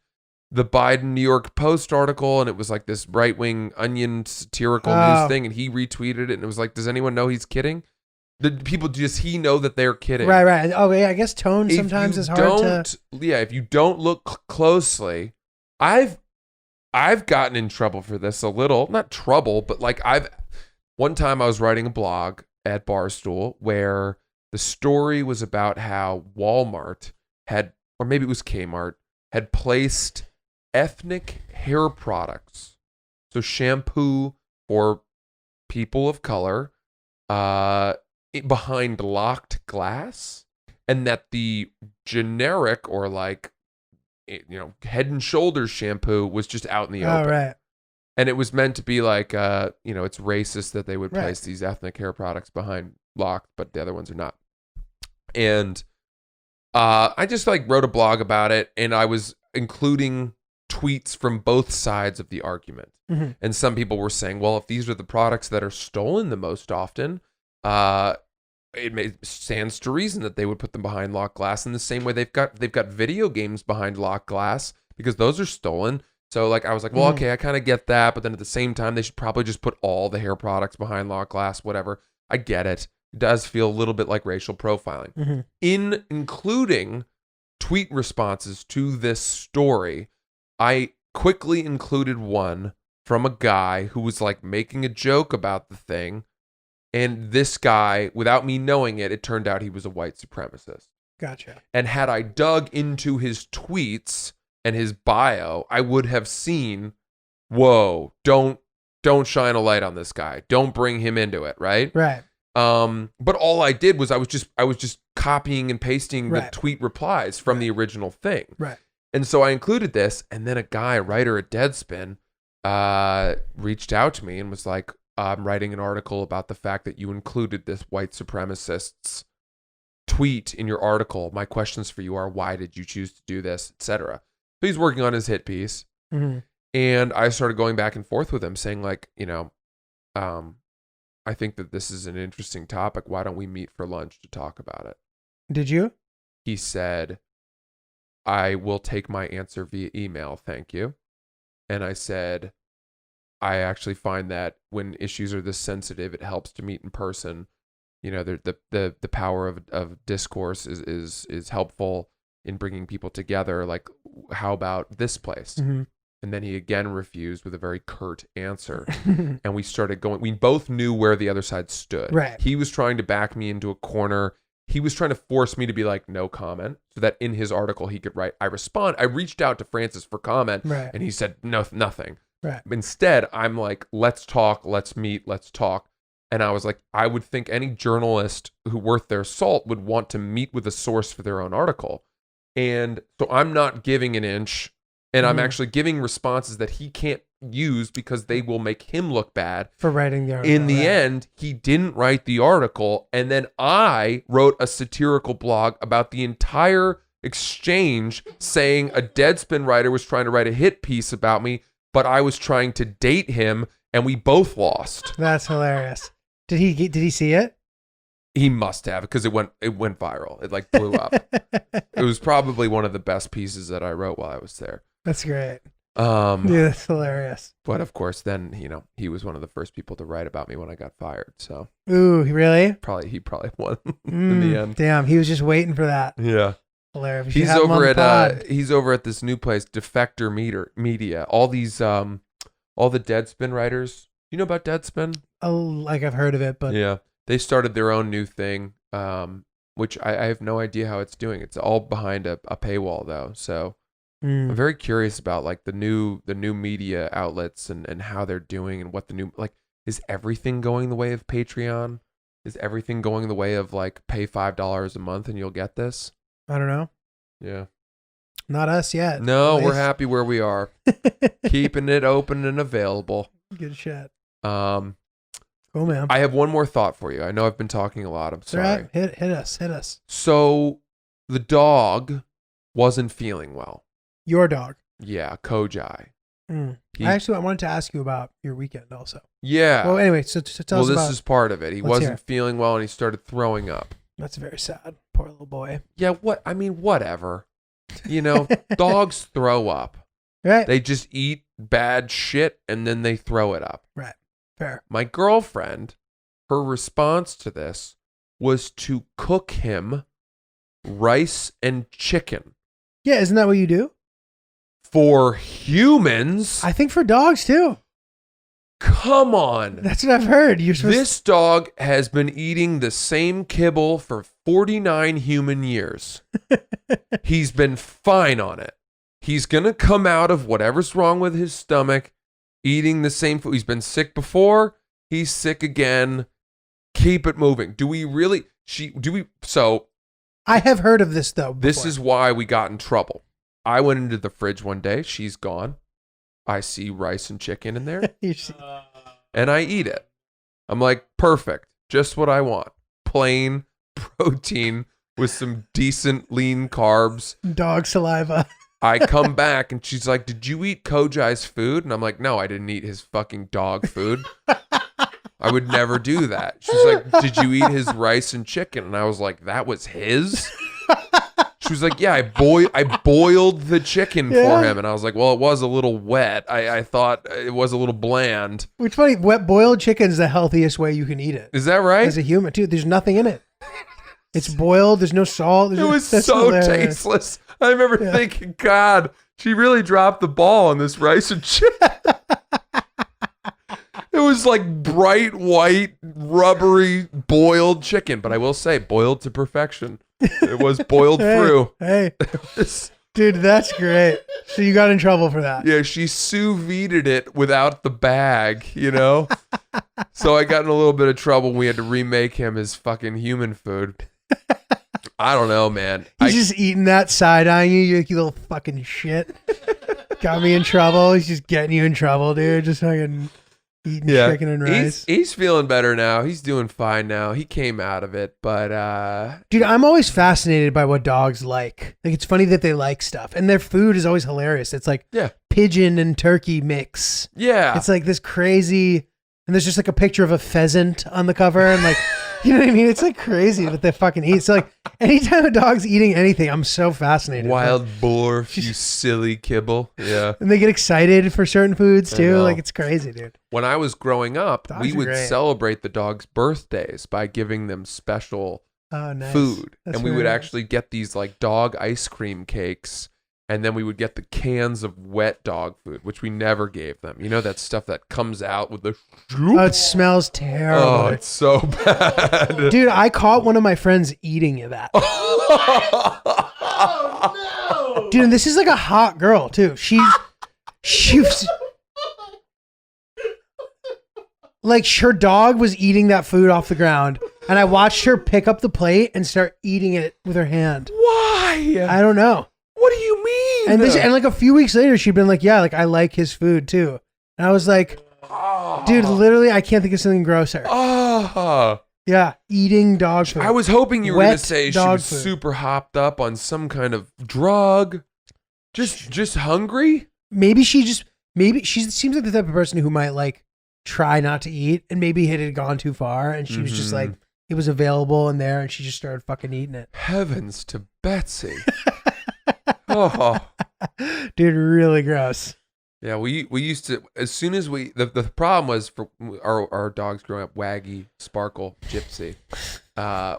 the Biden New York Post article, and it was like this right-wing Onion satirical news thing, and he retweeted it, and it was like, does anyone know he's kidding? Did people he know that they're kidding? Right. Oh, yeah, I guess tone sometimes is hard to... Yeah, if you don't look closely, I've gotten in trouble for this a little. Not trouble, but like one time I was writing a blog at Barstool where the story was about how Walmart or maybe it was Kmart, had placed ethnic hair products, so shampoo for people of color, behind locked glass, and that the generic or Head and Shoulders shampoo was just out in the open. Oh, right. And it was meant to be like, it's racist that they would place these ethnic hair products behind locked, but the other ones are not. And I just wrote a blog about it, and I was including tweets from both sides of the argument. Mm-hmm. And some people were saying, well, if these are the products that are stolen the most often, it stands to reason that they would put them behind locked glass in the same way they've got video games behind locked glass because those are stolen. So I was like, well, okay, I kind of get that, but then at the same time, they should probably just put all the hair products behind locked glass, whatever. I get it. It does feel a little bit like racial profiling. Mm-hmm. Including tweet responses to this story, I quickly included one from a guy who was making a joke about the thing. And this guy, without me knowing it, it turned out he was a white supremacist. Gotcha. And had I dug into his tweets and his bio, I would have seen, whoa, don't shine a light on this guy. Don't bring him into it, right? Right. But all I did was I was just copying and pasting the Right. tweet replies from the original thing. Right. And so I included this, and then a writer at Deadspin, reached out to me and was like, I'm writing an article about the fact that you included this white supremacist's tweet in your article. My questions for you are, why did you choose to do this, etc. So he's working on his hit piece. Mm-hmm. And I started going back and forth with him saying like, I think that this is an interesting topic. Why don't we meet for lunch to talk about it? Did you? He said, I will take my answer via email. Thank you. And I said, I actually find that when issues are this sensitive, it helps to meet in person. You know, the power of discourse is helpful in bringing people together. Like, how about this place? Mm-hmm. And then he again refused with a very curt answer. And we started going, we both knew where the other side stood. Right. He was trying to back me into a corner. He was trying to force me to be like, no comment, so that in his article he could write, I respond. I reached out to Francis for comment, Right. and he said, no, nothing. Right. Instead, I'm like, let's talk, let's meet, let's talk. And I was like, I would think any journalist who worth their salt would want to meet with a source for their own article. And so I'm not giving an inch. And I'm actually giving responses that he can't use because they will make him look bad. For writing the article. In the right. end, he didn't write the article. And then I wrote a satirical blog about the entire exchange, saying a Deadspin writer was trying to write a hit piece about me, but I was trying to date him, and we both lost. That's hilarious. Did he see it? He must have, because it went viral. It like blew up. It was probably one of the best pieces that I wrote while I was there. That's great. Dude, that's hilarious. But of course, then he was one of the first people to write about me when I got fired. So Ooh, really? he probably won in the end. Damn, he was just waiting for that. Yeah, Hilarious. he's over at this new place, Defector Media. All these all the Deadspin writers. You know about Deadspin? Oh, like I've heard of it, but Yeah, they started their own new thing, which I have no idea how it's doing. It's all behind a paywall though, so. I'm very curious about like the new media outlets and how they're doing and what the new, like, is everything going the way of Patreon? Is everything going the way of like pay $5 a month and you'll get this? I don't know. Yeah. Not us yet. No, at we're least. happy where we are. Keeping it open and available. Good shit. Cool, man. I have one more thought for you. I know I've been talking a lot. I'm It's all sorry. right. Hit us. So the dog wasn't feeling well. Your dog. Yeah, Kojai. I wanted to ask you about your weekend also. Yeah. Well, anyway, so tell us about. Well, this is part of it. He Let's hear wasn't it. feeling well and he started throwing up. That's very sad. Poor little boy. Yeah, whatever. Dogs throw up. Right. They just eat bad shit and then they throw it up. Right. Fair. My girlfriend, her response to this was to cook him rice and chicken. Yeah, isn't that what you do? For humans? I think for dogs too. Come on. That's what I've heard. You're supposed This dog has been eating the same kibble for 49 human years. He's been fine on it. He's going to come out of whatever's wrong with his stomach eating the same food. He's been sick before. He's sick again. Keep it moving. So I have heard of this though. this before. is why we got in trouble. I went into the fridge one day. She's gone. I see rice and chicken in there. You see- And I eat it. I'm like, perfect. Just what I want. Plain protein with some decent lean carbs. dog saliva. I come back and she's like, did you eat Kojai's food? And I'm like, no, I didn't eat his fucking dog food. I would never do that. She's like, did you eat his rice and chicken? And I was like, that was his? She was like, yeah, I boiled the chicken for him. And I was like, well, it was a little wet. I thought it was a little bland. Which funny, wet boiled chicken is the healthiest way you can eat it. Is that right? As a human, dude, there's nothing in it. It's boiled. There's no salt. It was so tasteless. I remember thinking, God, she really dropped the ball on this rice and chicken. It was like bright white, rubbery, boiled chicken. But I will say, boiled to perfection. It was boiled through. Hey, dude, that's great. So you got in trouble for that. Yeah, she sous vide'd it without the bag, So I got in a little bit of trouble. We had to remake him his fucking human food. I don't know, man. He's just eating that, side-eyeing you, you little fucking shit. Got me in trouble. He's just getting you in trouble, dude. Just fucking eating chicken and rice. He's feeling better now. He's doing fine now. He came out of it, but Dude, I'm always fascinated by what dogs like. Like, it's funny that they like stuff, and their food is always hilarious. It's like pigeon and turkey mix. Yeah, it's like this crazy, and there's just like a picture of a pheasant on the cover, and like, you know what I mean? It's like crazy that they fucking eat. So like, anytime a dog's eating anything, I'm so fascinated. Wild boar, you silly kibble. Yeah, and they get excited for certain foods too. Like, it's crazy, dude. When I was growing up, Dogs we are would great. celebrate the dogs' birthdays by giving them special Nice. food. That's And we really would nice. actually get these like dog ice cream cakes. And then we would get the cans of wet dog food, which we never gave them. You know, that stuff that comes out with the... Oh, it smells terrible. Oh, it's so bad. Dude, I caught one of my friends eating that. Dude, and this is like a hot girl too. She was like, her dog was eating that food off the ground, and I watched her pick up the plate and start eating it with her hand. Why? I don't know. What do you mean? And like a few weeks later, she'd been like, yeah, like I like his food too. And I was like, dude, literally, I can't think of something grosser. Yeah, eating dog food. I was hoping you were going Wet to say she dog was food. super hopped up on some kind of drug. Just hungry? Maybe she seems like the type of person who might like try not to eat, and maybe it had gone too far, and she was just like, it was available in there, and she just started fucking eating it. Heavens to Betsy. Oh. Dude, really gross. Yeah, we used to, as soon as the problem was for our dogs growing up, Waggy, Sparkle, Gypsy,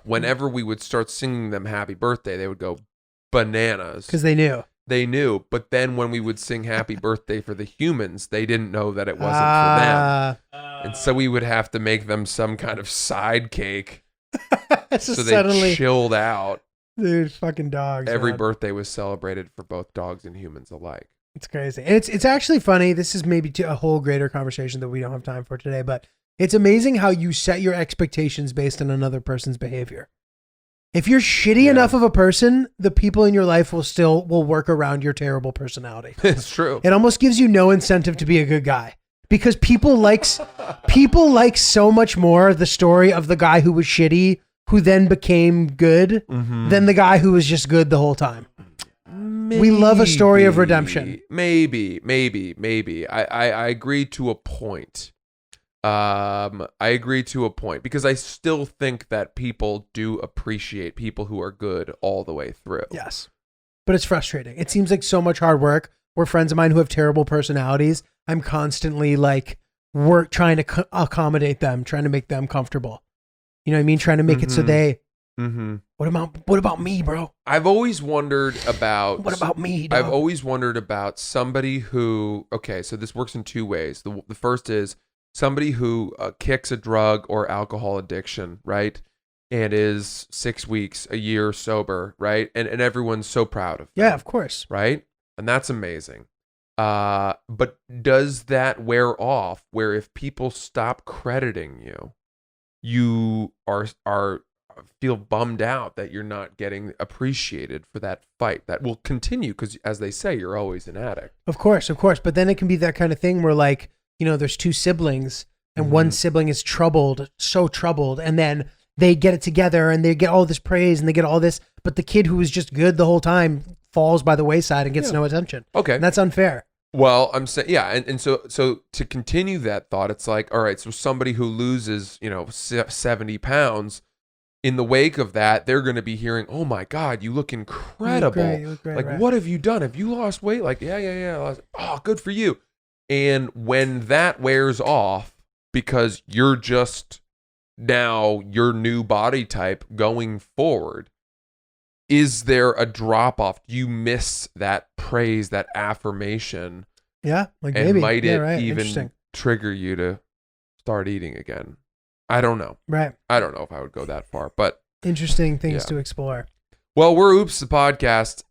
whenever we would start singing them happy birthday, they would go bananas. Because they knew. They knew, but then when we would sing happy birthday for the humans, they didn't know that it wasn't for them. And so we would have to make them some kind of side cake. So they chilled out. Dude, fucking dogs. Every man. birthday was celebrated for both dogs and humans alike. It's crazy. And it's actually funny. This is maybe a whole greater conversation that we don't have time for today, but it's amazing how you set your expectations based on another person's behavior. If you're shitty enough of a person, the people in your life will work around your terrible personality. It's true. It almost gives you no incentive to be a good guy, because people like so much more the story of the guy who was shitty who then became good than the guy who was just good the whole time. We love a story of redemption. Maybe. I agree to a point. I agree to a point, because I still think that people do appreciate people who are good all the way through. Yes. But it's frustrating. It seems like so much hard work. Where friends of mine who have terrible personalities, I'm constantly like trying to accommodate them, trying to make them comfortable. You know what I mean? Trying to make it so they, what about me, bro? I've always wondered about, what about me, dog? I've always wondered about somebody who, okay, so this works in two ways. The first is somebody who kicks a drug or alcohol addiction, right? And is 6 weeks, a year sober, right? And everyone's so proud of them. Yeah, of course. Right? And that's amazing. But does that wear off where if people stop crediting you, you are feel bummed out that you're not getting appreciated for that fight that will continue? Because as they say, you're always an addict. Of course. But then it can be that kind of thing where, like, you know, there's two siblings and one sibling is so troubled, and then they get it together and they get all this praise and they get all this, but the kid who was just good the whole time falls by the wayside and gets no attention. Okay. And that's unfair. Well, I'm saying, yeah. And so to continue that thought, it's like, all right, so somebody who loses, 70 pounds, in the wake of that, they're going to be hearing, oh my God, you look incredible. You look great, like, right. What have you done? Have you lost weight? Like, yeah. Oh, good for you. And when that wears off, because you're just now your new body type going forward, is there a drop off? Do you miss that praise, that affirmation? Yeah, like and maybe. might it right. even trigger you to start eating again? I don't know. Right. I don't know if I would go that far, but interesting things to explore. Well, we're Oops the Podcast.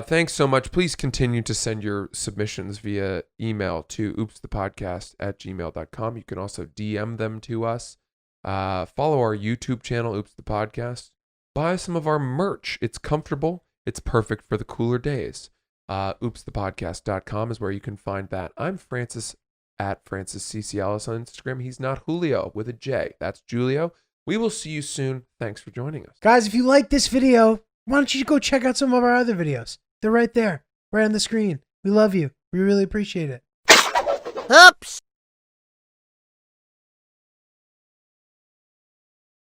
Thanks so much. Please continue to send your submissions via email to oopsthepodcast@gmail.com. You can also DM them to us. Follow our YouTube channel, Oops the Podcast. Buy some of our merch. It's comfortable. It's perfect for the cooler days. Oopsthepodcast.com is where you can find that. I'm Francis at Francis CC Ellis on Instagram. He's not Julio with a J. That's Giulio. We will see you soon. Thanks for joining us. Guys, if you like this video, why don't you go check out some of our other videos? They're right there, right on the screen. We love you. We really appreciate it. Oops.